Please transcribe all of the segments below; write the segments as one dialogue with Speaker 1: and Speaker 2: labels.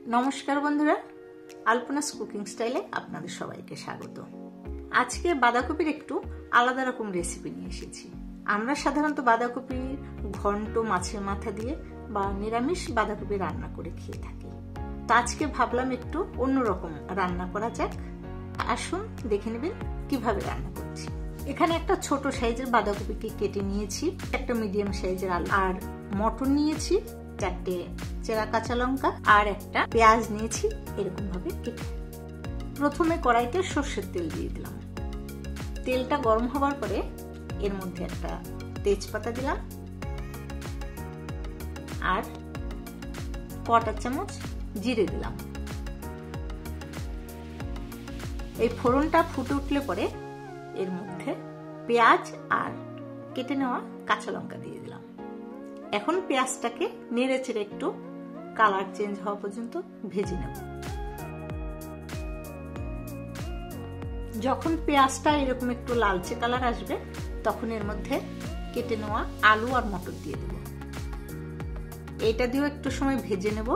Speaker 1: নমস্কার বন্ধুরা, আলপনাস কুকিং স্টাইলে আপনাদের সবাইকে স্বাগত। আজকে বাঁধাকপির একটু আলাদা রকম রেসিপি নিয়ে এসেছি। আমরা সাধারণত বাঁধাকপির ঘন্ট মাছের মাথা দিয়ে বা নিরামিষ বাঁধাকপি রান্না করে খেয়ে থাকি। তো আজকে ভাবলাম একটু অন্যরকম রান্না করা যাক। আসুন দেখে নেবেন কিভাবে রান্না করছি। এখানে একটা ছোট সাইজের বাঁধাকপিকে কেটে নিয়েছি, একটা মিডিয়াম সাইজের আলু আর মটর নিয়েছি, 4টে চেরা কাঁচা লঙ্কা আর একটা পেঁয়াজ নিয়েছি এরকম ভাবে কেটে। প্রথমে কড়াইতে সর্ষের তেল দিয়ে দিলাম। তেলটা গরম হবার পরে এর মধ্যে একটা তেজপাতা দিলাম আর কটা চামচ জিরে দিলাম। এই ফোড়নটা ফুটে উঠলে পরে এর মধ্যে পেঁয়াজ আর কেটে নেওয়া কাঁচা লঙ্কা দিয়ে দিলাম। এখন পেঁয়াজটাকে নেড়ে চেড়ে একটু কালার চেঞ্জ হওয়া পর্যন্ত ভেজে নেব। যখন পেঁয়াজটা এরকম একটু লালচে কালার আসবে তখন এর মধ্যে কেটে নেওয়া আলু আর মটর দিয়ে দেব। এটা দিয়েও একটু সময় ভেজে নেব।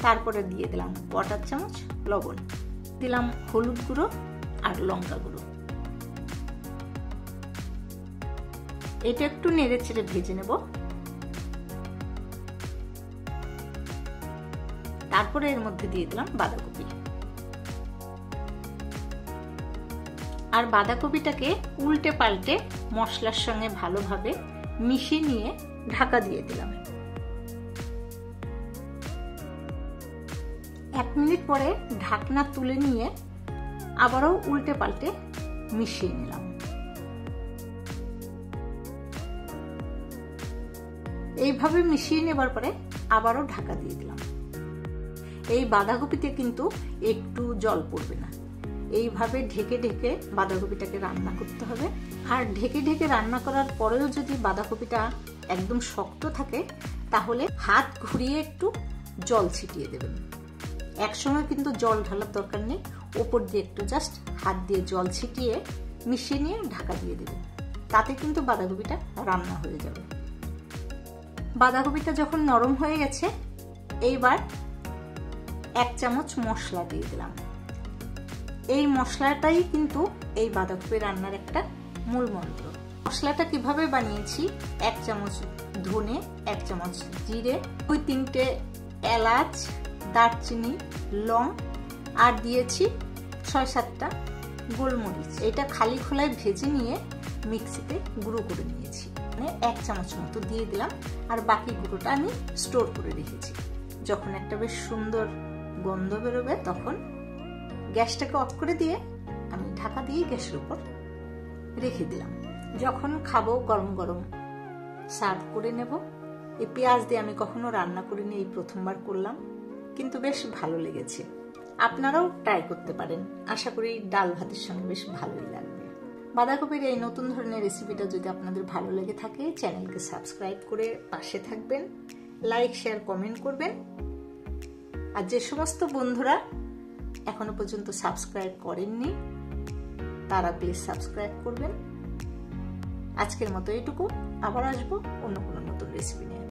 Speaker 1: তারপরে দিয়ে দিলাম কটা চামচ লবণ, দিলাম হলুদ গুঁড়ো আর লঙ্কা গুঁড়ো। এটা একটু নেড়ে চেড়ে ভেজে নেব। তারপরে এর মধ্যে দিয়ে দিলাম বাঁধাকপি আর বাঁধাকপিটাকে উল্টে পাল্টে মশলার সঙ্গে ভালোভাবে মিশিয়ে নিয়ে ঢাকা দিয়ে দিলাম। 1 মিনিট পরে ঢাকনা তুলে নিয়ে আবারও উল্টে পাল্টে মিশিয়ে নিলাম। এইভাবে মিশিয়ে নেবার পরে আবারও ঢাকা দিয়ে দিলাম। এই বাঁধাকপিতে কিন্তু একটু জল পড়বে না। এইভাবে ঢেকে ঢেকে বাঁধাকপিটাকে রান্না করতে হবে। আর ঢেকে ঢেকে রান্না করার পরেও যদি বাঁধাকপিটা একদম শক্ত থাকে তাহলে হাত ঘুরিয়ে একটু জল ছিটিয়ে দেবেন। একসময় কিন্তু জল ঢালার দরকার নেই, ওপর দিয়ে একটু জাস্ট হাত দিয়ে জল ছিটিয়ে মিশিয়ে নিয়ে ঢাকা দিয়ে দেবেন। তাতে কিন্তু বাঁধাকপিটা রান্না হয়ে যাবে। বাঁধাকপিটা যখন নরম হয়ে গেছে এইবার 1 চামচ মশলা দিয়ে দিলাম। এই মশলাটাই কিন্তু এই বাঁধাকপি রান্নার একটা মূল মন্ত্র। মশলাটা কিভাবে বানিয়েছি, 1 চামচ ধনে, 1 চামচ জিরে, 2-3টে এলাচ, দারচিনি, লং আর দিয়েছি 6-7টা গোলমরিচ। এটা খালি খোলায় ভেজে নিয়ে মিক্সিতে গুঁড়ো করে নিয়েছি। 1 চামচ মতো দিয়ে দিলাম আর বাকি গুঁড়োটা আমি স্টোর করে রেখেছি। যখন একটা বেশ সুন্দর গন্ধ বেরোবে তখন গ্যাসটাকে অফ করে দিয়ে আমি ঢাকা দিয়ে গ্যাসের উপর রেখে দিলাম। যখন খাবো গরম গরম সার্ভ করে নেব। এই পেঁয়াজ দিয়ে আমি কখনো রান্না করিনি, এই প্রথমবার করলাম, কিন্তু বেশ ভালো লেগেছে। আপনারাও ট্রাই করতে পারেন। আশা করি ডাল ভাতের সঙ্গে বেশ ভালোই লাগবে। বাঁধাকপির এই নতুন ধরনের রেসিপিটা যদি আপনাদের ভালো লেগে থাকে চ্যানেলকে সাবস্ক্রাইব করে পাশে থাকবেন, লাইক শেয়ার কমেন্ট করবেন। আর যে সমস্ত বন্ধুরা এখনো পর্যন্ত সাবস্ক্রাইব করেননি তারা প্লিজ সাবস্ক্রাইব করবেন। আজকের মতো এইটুকু, আবার আসবো অন্য কোনো নতুন রেসিপি নিয়ে।